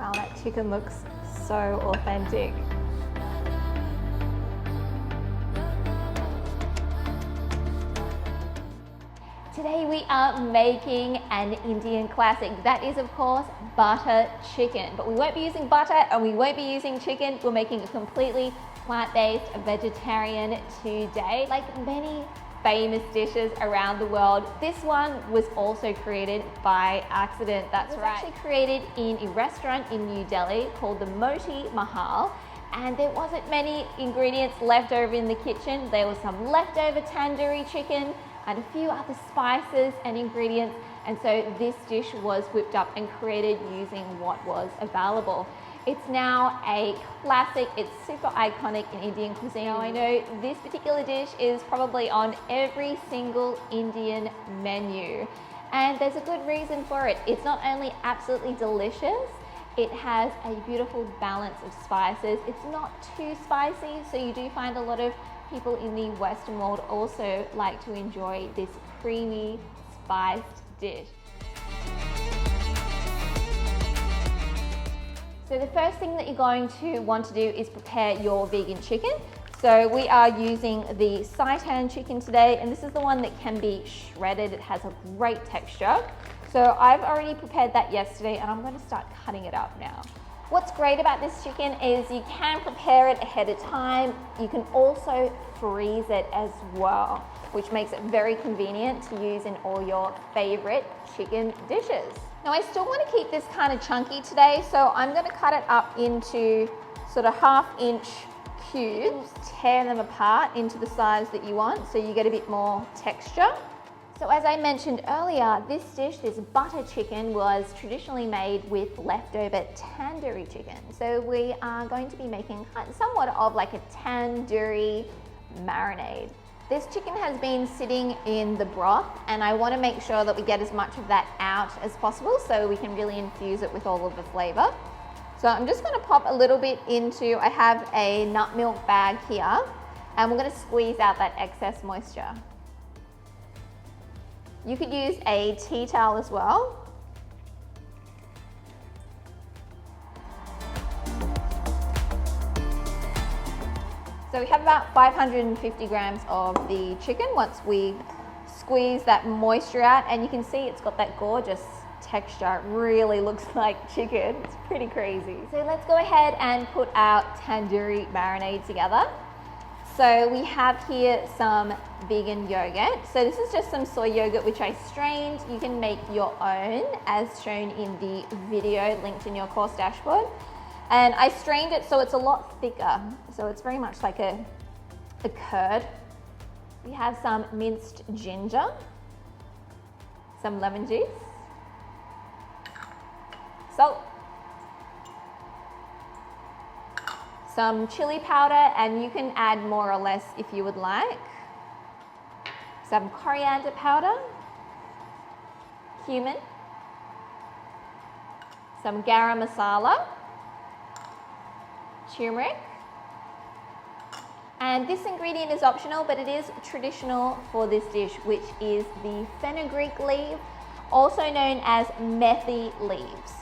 Wow, that chicken looks so authentic. Today we are making an Indian classic. That is, of course, butter chicken. But we won't be using butter and we won't be using chicken. We're making a completely plant-based vegetarian today. Like many famous dishes around the world, this one was also created by accident. That's right. It was actually created in a restaurant in New Delhi called the Moti Mahal. And there wasn't many ingredients left over in the kitchen. There was some leftover tandoori chicken and a few other spices and ingredients. And so this dish was whipped up and created using what was available. It's now a classic, it's super iconic in Indian cuisine. Now I know this particular dish is probably on every single Indian menu. And there's a good reason for it. It's not only absolutely delicious, it has a beautiful balance of spices. It's not too spicy, so you do find a lot of people in the Western world also like to enjoy this creamy, spiced dish. So the first thing that you're going to want to do is prepare your vegan chicken. So we are using the seitan chicken today, and this is the one that can be shredded. It has a great texture. So I've already prepared that yesterday, and I'm going to start cutting it up now. What's great about this chicken is you can prepare it ahead of time. You can also freeze it as well, which makes it very convenient to use in all your favorite chicken dishes. Now I still want to keep this kind of chunky today, so I'm going to cut it up into sort of 1/2 inch cubes, tear them apart into the size that you want so you get a bit more texture. So as I mentioned earlier, this dish, this butter chicken, was traditionally made with leftover tandoori chicken. So we are going to be making somewhat of like a tandoori marinade. This chicken has been sitting in the broth, and I want to make sure that we get as much of that out as possible so we can really infuse it with all of the flavor. So I'm just going to pop a little bit into, I have a nut milk bag here, and we're going to squeeze out that excess moisture. You could use a tea towel as well. So we have about 550 grams of the chicken once we squeeze that moisture out, and you can see it's got that gorgeous texture. It really looks like chicken. It's pretty crazy. So let's go ahead and put our tandoori marinade together. So we have here some vegan yogurt. So this is just some soy yogurt which I strained. You can make your own as shown in the video linked in your course dashboard. And I strained it so it's a lot thicker. So it's very much like a curd. We have some minced ginger, some lemon juice, salt, some chili powder, and you can add more or less if you would like, some coriander powder, cumin, some garam masala, turmeric, and this ingredient is optional, but it is traditional for this dish, which is the fenugreek leaf, also known as methi leaves.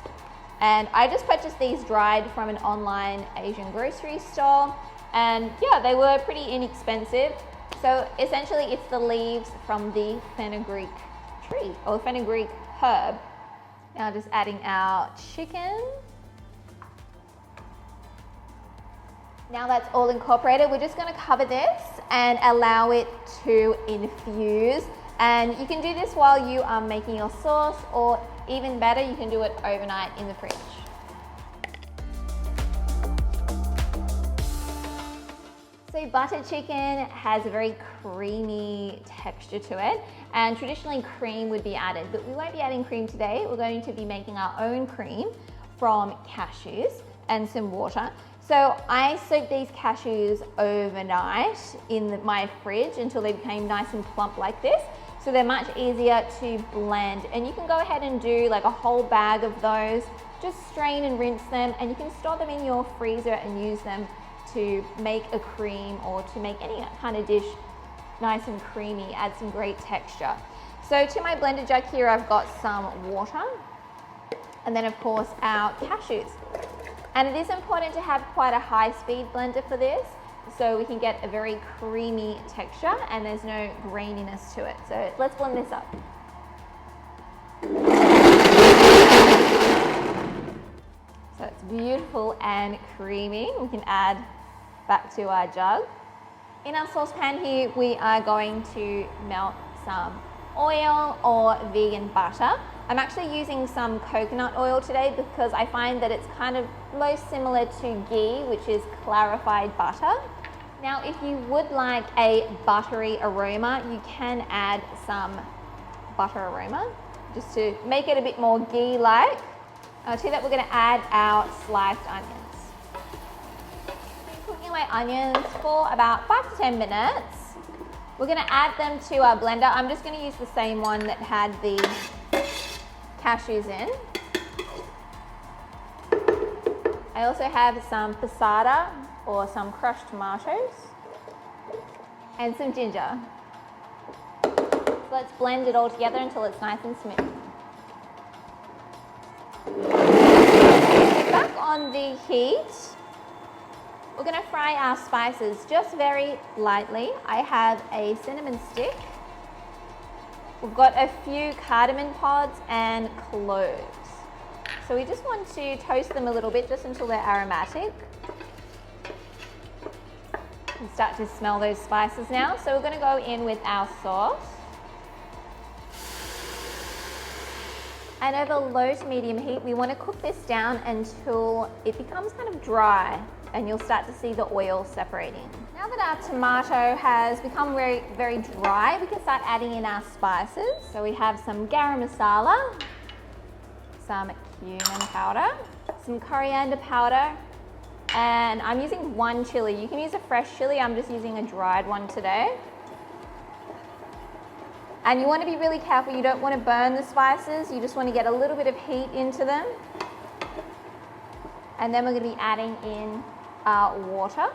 And I just purchased these dried from an online Asian grocery store, and yeah, they were pretty inexpensive. So essentially it's the leaves from the fenugreek tree or fenugreek herb. Now just adding our chicken. Now that's all incorporated, we're just going to cover this and allow it to infuse. And you can do this while you are making your sauce, or even better, you can do it overnight in the fridge. So butter chicken has a very creamy texture to it, and traditionally cream would be added, but we won't be adding cream today. We're going to be making our own cream from cashews and some water. So I soaked these cashews overnight in my fridge until they became nice and plump like this. So they're much easier to blend, and you can go ahead and do like a whole bag of those, just strain and rinse them, and you can store them in your freezer and use them to make a cream or to make any kind of dish nice and creamy, add some great texture. So to my blender jug here, I've got some water, and then of course our cashews. And it is important to have quite a high-speed blender for this, so we can get a very creamy texture and there's no graininess to it. So let's blend this up. So it's beautiful and creamy. We can add back to our jug. In our saucepan here, we are going to melt some oil or vegan butter. I'm actually using some coconut oil today because I find that it's kind of most similar to ghee, which is clarified butter. Now, if you would like a buttery aroma, you can add some butter aroma just to make it a bit more ghee-like. To that, we're going to add our sliced onions. Cooking my onions for about 5 to 10 minutes. We're going to add them to our blender. I'm just going to use the same one that had the cashews in. I also have some passata or some crushed tomatoes and some ginger. So let's blend it all together until it's nice and smooth. Back on the heat, we're going to fry our spices just very lightly. I have a cinnamon stick. We've got a few cardamom pods and cloves. So we just want to toast them a little bit just until they're aromatic. You can start to smell those spices now. So we're going to go in with our sauce. And over low to medium heat, we want to cook this down until it becomes kind of dry and you'll start to see the oil separating. Now that our tomato has become very, very dry, we can start adding in our spices. So we have some garam masala, some cumin powder, some coriander powder, and I'm using one chili. You can use a fresh chili, I'm just using a dried one today. And you want to be really careful, you don't want to burn the spices, you just want to get a little bit of heat into them. And then we're going to be adding in our water.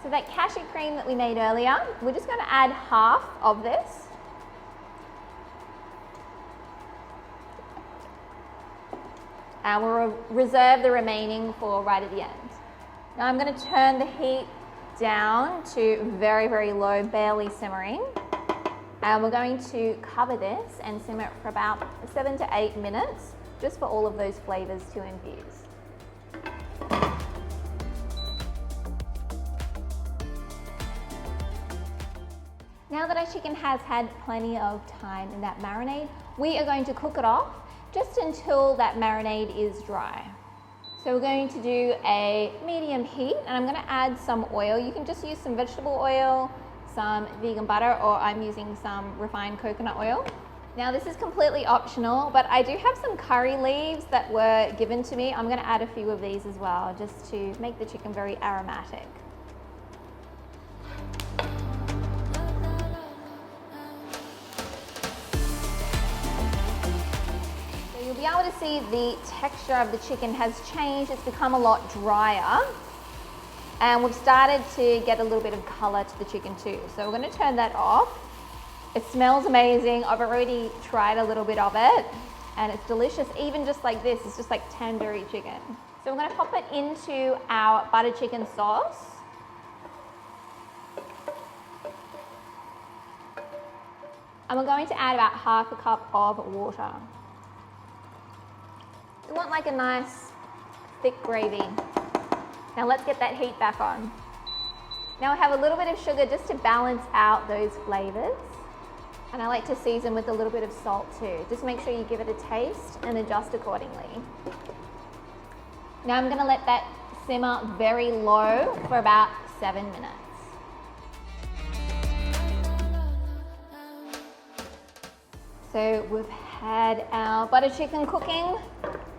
So that cashew cream that we made earlier, we're just going to add half of this. And we'll reserve the remaining for right at the end. Now I'm going to turn the heat down to very, very low, barely simmering. And we're going to cover this and simmer it for about 7 to 8 minutes, just for all of those flavors to infuse. Now that our chicken has had plenty of time in that marinade, we are going to cook it off just until that marinade is dry. So we're going to do a medium heat and I'm going to add some oil. You can just use some vegetable oil, some vegan butter, or I'm using some refined coconut oil. Now this is completely optional, but I do have some curry leaves that were given to me. I'm going to add a few of these as well, just to make the chicken very aromatic. You'll be able to see the texture of the chicken has changed. It's become a lot drier. And we've started to get a little bit of color to the chicken too. So we're going to turn that off. It smells amazing. I've already tried a little bit of it and it's delicious. Even just like this, it's just like tandoori chicken. So we're going to pop it into our butter chicken sauce. And we're going to add about half a cup of water. We want like a nice thick gravy. Now let's get that heat back on. Now I have a little bit of sugar just to balance out those flavors. And I like to season with a little bit of salt too. Just make sure you give it a taste and adjust accordingly. Now I'm going to let that simmer very low for about 7 minutes. So we've had our butter chicken cooking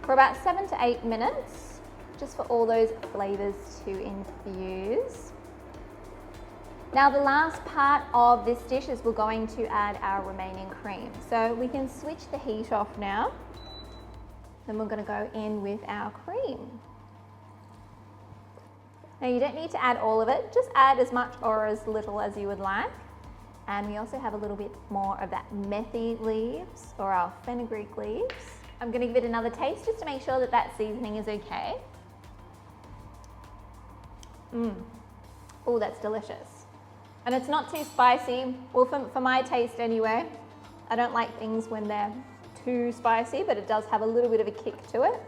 for about 7 to 8 minutes, just for all those flavors to infuse. Now the last part of this dish is we're going to add our remaining cream. So we can switch the heat off now. Then we're going to go in with our cream. Now you don't need to add all of it, just add as much or as little as you would like. And we also have a little bit more of that methi leaves or our fenugreek leaves. I'm gonna give it another taste just to make sure that that seasoning is okay. Oh, that's delicious. And it's not too spicy, well for my taste anyway. I don't like things when they're too spicy, but it does have a little bit of a kick to it.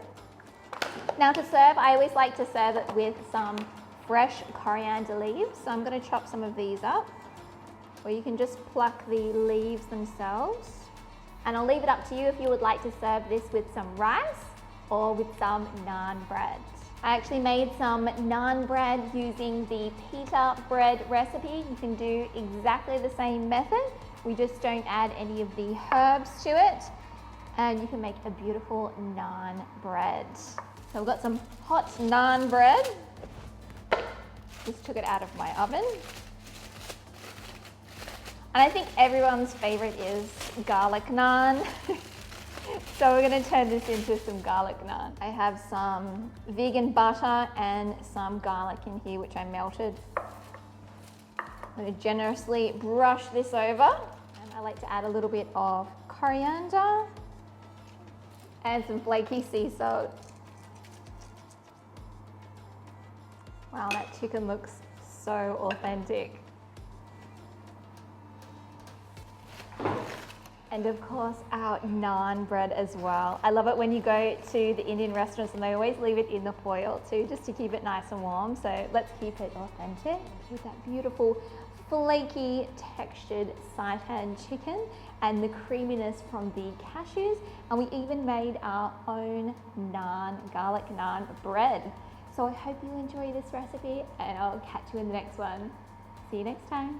Now to serve, I always like to serve it with some fresh coriander leaves. So I'm gonna chop some of these up, or you can just pluck the leaves themselves. And I'll leave it up to you if you would like to serve this with some rice or with some naan bread. I actually made some naan bread using the pita bread recipe. You can do exactly the same method. We just don't add any of the herbs to it. And you can make a beautiful naan bread. So we've got some hot naan bread. Just took it out of my oven. And I think everyone's favorite is garlic naan. So we're gonna turn this into some garlic naan. I have some vegan butter and some garlic in here, which I melted. I'm gonna generously brush this over. And I like to add a little bit of coriander and some flaky sea salt. Wow, that chicken looks so authentic. And of course, our naan bread as well. I love it when you go to the Indian restaurants and they always leave it in the foil too, just to keep it nice and warm. So let's keep it authentic with that beautiful, flaky, textured seitan chicken and the creaminess from the cashews. And we even made our own naan, garlic naan bread. So I hope you enjoy this recipe and I'll catch you in the next one. See you next time.